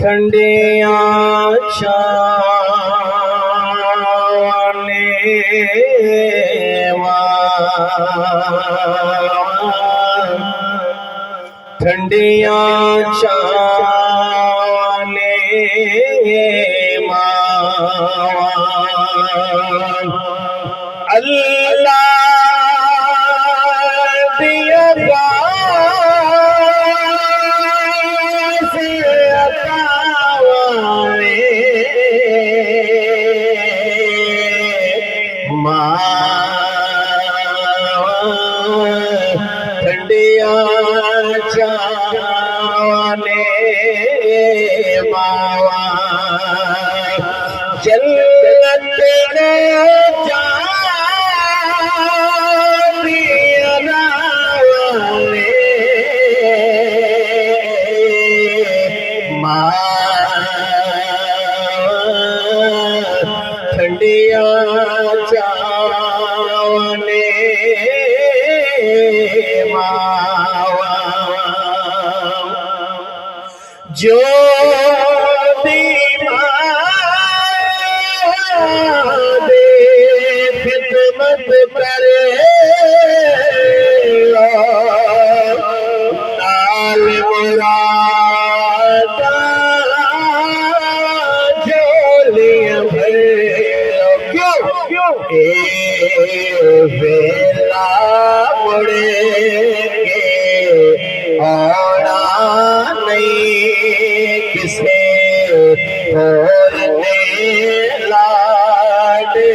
ठंडिया छाने ठंडिया छाने अल्लाह दिया ठंडिया छाने मावा जन्नत ठंडिया छाने जो दे खिदमत करे नाल मुरादा झोलियां भरो क्यों वेला मुड़े आना नहीं किसे और ने लाडे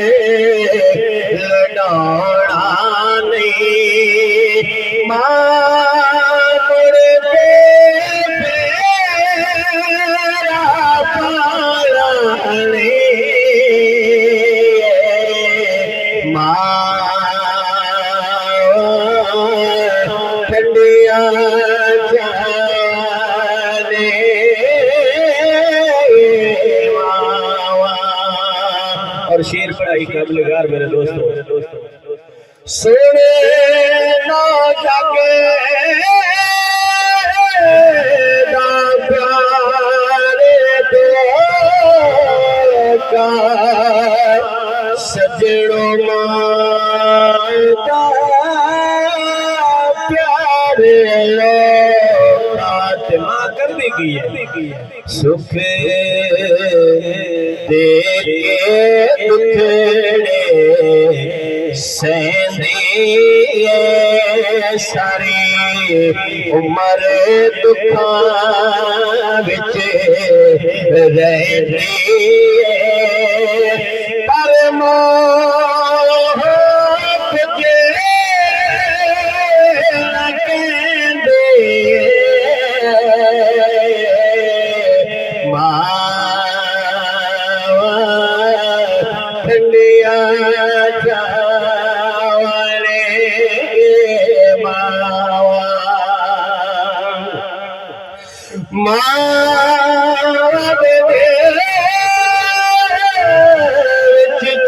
लड़ाना नहीं मुड़ मेरा पालने ठंडिया और शेर पढ़ाई काबिलगार मेरे दोस्तों सुने ना जाके ना प्यारे दो का सजड़ों माता प्यारे लोग माँ कर दी गई है सुख दे दुखड़े सहंदी सारी उम्र दुखां विच रहंदी पर मोह जे कहंदे ठंडिया छाने मावा दे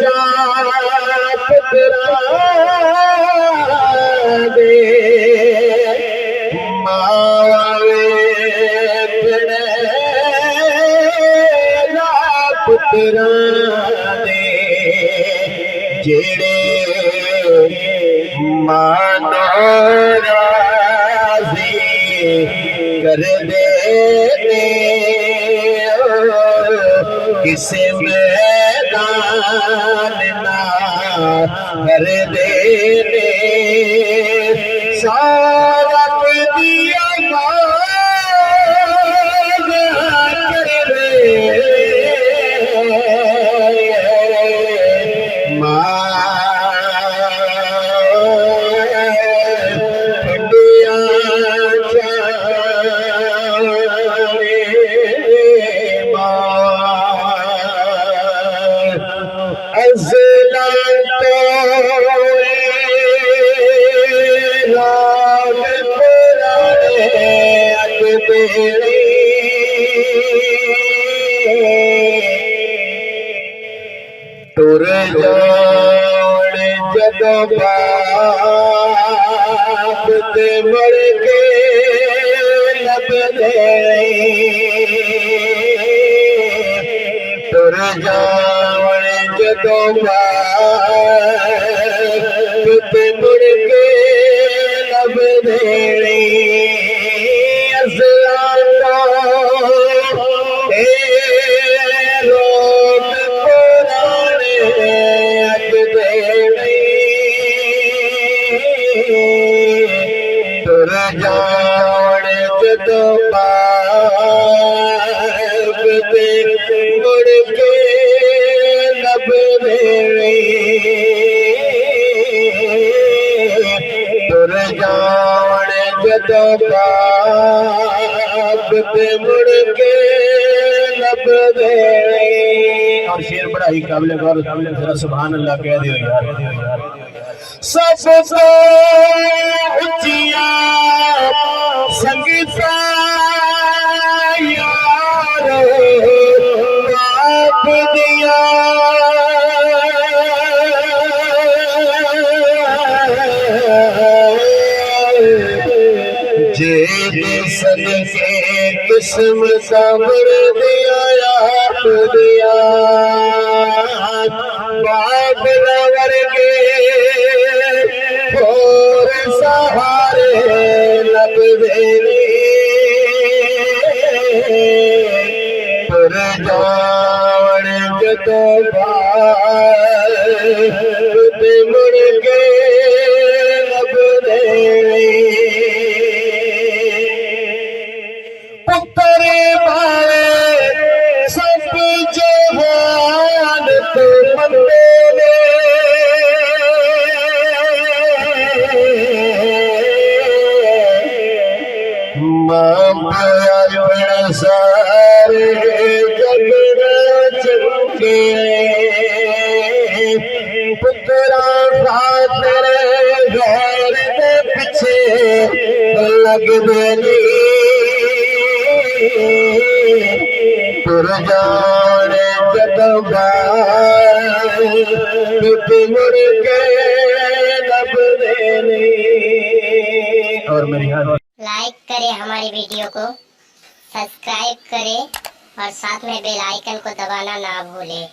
चाप दे मावा पुत्रा दे जेड़े मानो राज़ी कर दे किसे मैदान ना कर दे सारा दिया तुर जान जदों बाप ते मुड़ के लभदे तुर जान जदों बाप ते मुड़ के लभदे असलां ए रोग पुराने अजदे तुर जान जदों बाप ते मुड़ के लभदे तुर जान जदों बाप ते मुड़ के लभदे। और शेर बड़ा ही काबिल गौर, जरा सुभान अल्लाह कह दियो यार। सबसे ऊंचिया संगीता यार बाप दिया जे सदके किस्म सबर दिया आप दिया बाप वर्गे और सहारे लभदे तुर जान जदों बाप ते मुड़ के लभदे पुत्र भावे सब जहान तो मंदे ने मां प्यार सारे जगड़ा चुके पुत्रा खातर घर दे पिछे लगदे तुर जान जदों बाप ते मुड़ के लभदे। और मेरी लाइक करें हमारी वीडियो को, सब्सक्राइब करें और साथ में बेल आइकन को दबाना ना भूलें।